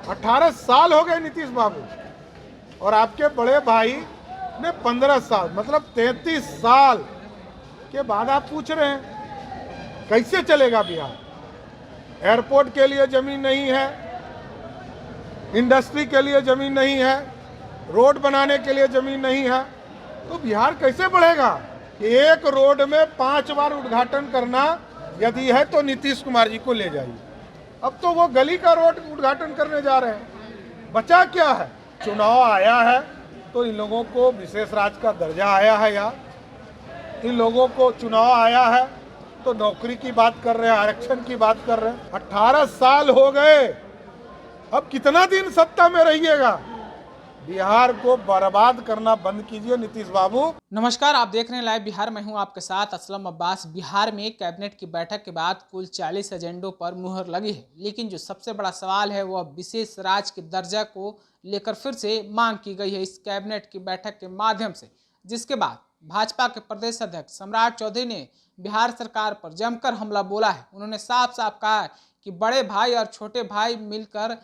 18 साल हो गए नीतीश बाबू, और आपके बड़े भाई ने 15 साल, मतलब 33 साल के बाद आप पूछ रहे हैं कैसे चलेगा बिहार। एयरपोर्ट के लिए जमीन नहीं है, इंडस्ट्री के लिए जमीन नहीं है, रोड बनाने के लिए जमीन नहीं है, तो बिहार कैसे बढ़ेगा। एक रोड में 5 बार उद्घाटन करना यदि है तो नीतीश कुमार जी को ले जाइए। अब तो वो गली का रोड उद्घाटन करने जा रहे हैं। बचा क्या है। चुनाव आया है तो इन लोगों को विशेष राज्य का दर्जा आया है यार। इन लोगों को चुनाव आया है तो नौकरी की बात कर रहे हैं, आरक्षण की बात कर रहे हैं। 18 साल हो गए, अब कितना दिन सत्ता में रहिएगा। बिहार को बर्बाद करना बंद कीजिए नीतीश बाबू। नमस्कार, आप देख रहे हैं लाइव बिहार। मैं हूं आपके साथ असलम अब्बास। बिहार में कैबिनेट की बैठक के बाद कुल 40 एजेंडों पर मुहर लगी है, लेकिन जो सबसे बड़ा सवाल है वह विशेष राज्य के दर्जा को लेकर फिर से मांग की गई है इस कैबिनेट की बैठक के माध्यम से, जिसके बाद भाजपा के प्रदेश अध्यक्ष सम्राट चौधरी ने बिहार सरकार पर जमकर हमला बोला है। उन्होंने साफ साफ कहा है कि बड़े भाई और छोटे भाई मिलकर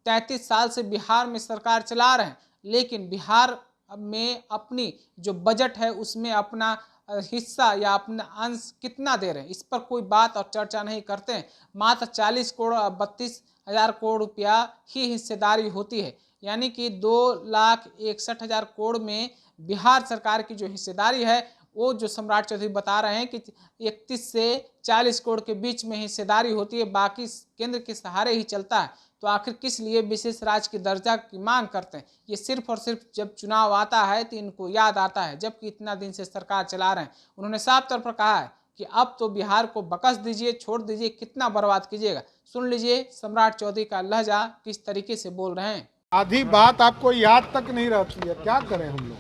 33 साल से बिहार में सरकार चला रहे हैं, लेकिन बिहार में अपनी जो बजट है उसमें अपना हिस्सा या अपना अंश कितना दे रहे हैं, इस पर कोई बात और चर्चा नहीं करते हैं। मात्र 40 करोड़ 32,000 करोड़ रुपया ही हिस्सेदारी होती है, यानी कि 2,61,000 करोड़ में बिहार सरकार की जो हिस्सेदारी है वो जो सम्राट चौधरी बता रहे हैं कि 31 से 40 करोड़ के बीच में हिस्सेदारी होती है, बाकी केंद्र के सहारे ही चलता है। तो आखिर किस लिए विशेष राज्य की दर्जा की मांग करते हैं। ये सिर्फ और सिर्फ जब चुनाव आता है तो इनको याद आता है, जबकि इतना दिन से सरकार चला रहे हैं। उन्होंने साफ तौर पर कहा है कि अब तो बिहार को बकस दीजिए, छोड़ दीजिए, कितना बर्बाद कीजिएगा। सुन लीजिए सम्राट चौधरी का लहजा किस तरीके से बोल रहे हैं। आधी बात आपको याद तक नहीं रहती है, क्या करें हम लोग।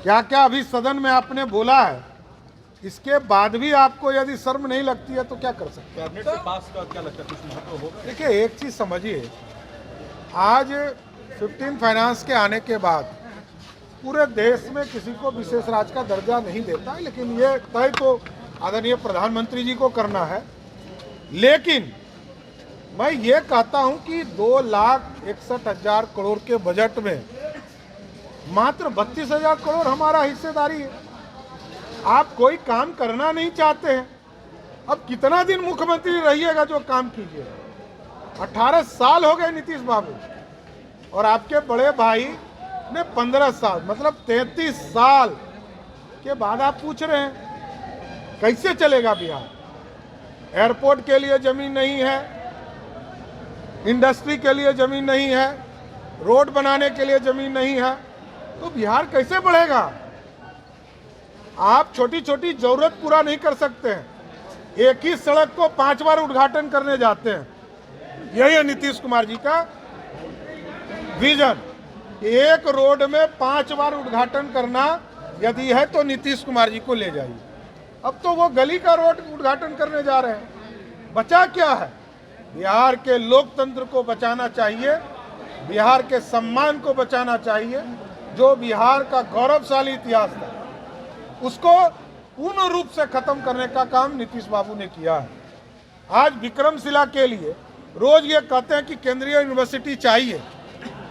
क्या क्या अभी सदन में आपने बोला है, इसके बाद भी आपको यदि शर्म नहीं लगती है तो क्या कर सकते हैं। कैबिनेट से पास का क्या लगता है, कुछ महत्व होगा? देखिए, एक चीज समझिए, आज 15 फाइनेंस के आने के बाद पूरे देश में किसी को विशेष राज्य का दर्जा नहीं देता है, लेकिन ये तय तो आदरणीय प्रधानमंत्री जी को करना है। लेकिन मैं ये कहता हूं कि 2,61,000 करोड़ के बजट में मात्र 32,000 करोड़ हमारा हिस्सेदारी है। आप कोई काम करना नहीं चाहते हैं, अब कितना दिन मुख्यमंत्री रहिएगा जो काम कीजिए। 18 साल हो गए नीतीश बाबू, और आपके बड़े भाई ने 15 साल, मतलब 33 साल के बाद आप पूछ रहे हैं कैसे चलेगा बिहार। एयरपोर्ट के लिए जमीन नहीं है, इंडस्ट्री के लिए जमीन नहीं है, रोड बनाने के लिए जमीन नहीं है, तो बिहार कैसे बढ़ेगा। आप छोटी छोटी जरूरत पूरा नहीं कर सकते हैं, एक ही सड़क को 5 बार उद्घाटन करने जाते हैं। यही है नीतीश कुमार जी का विजन। एक रोड में 5 बार उद्घाटन करना यदि है तो नीतीश कुमार जी को ले जाइए। अब तो वो गली का रोड उद्घाटन करने जा रहे हैं। बचा क्या है। बिहार के लोकतंत्र को बचाना चाहिए, बिहार के सम्मान को बचाना चाहिए। जो बिहार का गौरवशाली इतिहास था उसको पूर्ण रूप से खत्म करने का काम नीतीश बाबू ने किया है। आज विक्रमशिला के लिए रोज ये कहते हैं कि केंद्रीय यूनिवर्सिटी चाहिए,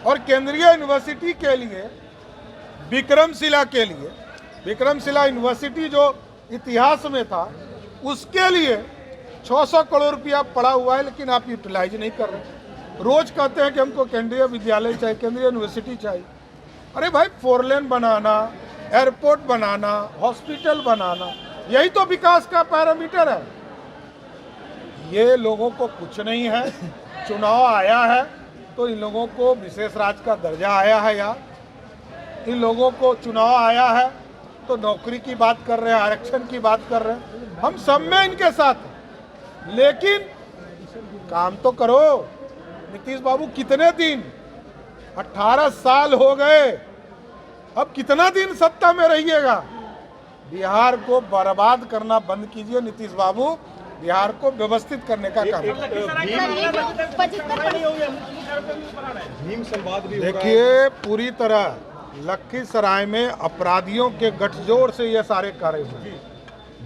और केंद्रीय यूनिवर्सिटी के लिए विक्रमशिला यूनिवर्सिटी जो इतिहास में था उसके लिए 600 करोड़ रुपया पड़ा हुआ है, लेकिन आप यूटिलाइज नहीं कर रहे। रोज कहते हैं कि हमको केंद्रीय विद्यालय चाहिए, केंद्रीय यूनिवर्सिटी चाहिए। अरे भाई, 4 लेन बनाना, एयरपोर्ट बनाना, हॉस्पिटल बनाना, यही तो विकास का पैरामीटर है। ये लोगों को कुछ नहीं है। चुनाव आया है तो इन लोगों को विशेष राज्य का दर्जा आया है यार। इन लोगों को चुनाव आया है तो नौकरी की बात कर रहे हैं, आरक्षण की बात कर रहे हैं। हम सब में इनके साथ हैं, लेकिन काम तो करो नीतीश बाबू। कितने दिन, 18 साल हो गए, अब कितना दिन सत्ता में रहिएगा। बिहार को बर्बाद करना बंद कीजिए नीतीश बाबू, बिहार को व्यवस्थित करने का काम। देखिए, पूरी तरह लखीसराय में अपराधियों के गठजोड़ से ये सारे कार्य हुए।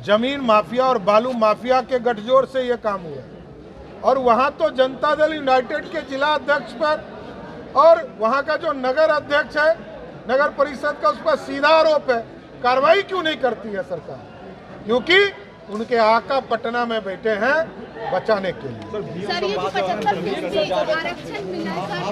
जमीन माफिया और बालू माफिया के गठजोड़ से ये काम हुआ, और वहाँ तो जनता दल यूनाइटेड के जिला अध्यक्ष पर और वहाँ का जो नगर अध्यक्ष है नगर परिषद का, उस पर सीधा आरोप है। कार्रवाई क्यों नहीं करती है सरकार? क्योंकि उनके आका पटना में बैठे हैं बचाने के लिए। सर, ये 75% आरक्षण मिला है।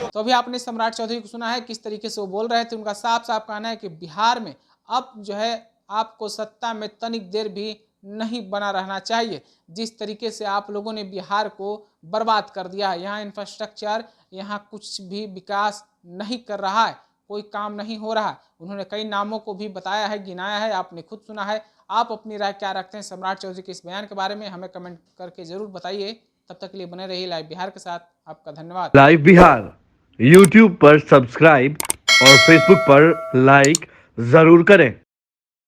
तो अभी आपने सम्राट चौधरी को सुना है किस तरीके से वो बोल रहे थे। उनका साफ साफ कहना है कि बिहार में अब जो है आपको सत्ता में तनिक देर भी नहीं बना रहना चाहिए। जिस तरीके से आप लोगों ने बिहार को बर्बाद कर दिया है, यहाँ इंफ्रास्ट्रक्चर, यहाँ कुछ भी विकास नहीं कर रहा है, कोई काम नहीं हो रहा है। उन्होंने कई नामों को भी बताया है, गिनाया है, आपने खुद सुना है। आप अपनी राय क्या रखते हैं सम्राट चौधरी के इस बयान के बारे में? हमें कमेंट करके जरूर बताइए। तब तक के लिए बने रहिए लाइव बिहार के साथ। आपका धन्यवाद। लाइव बिहार यूट्यूब पर सब्सक्राइब और फेसबुक पर लाइक जरूर करें।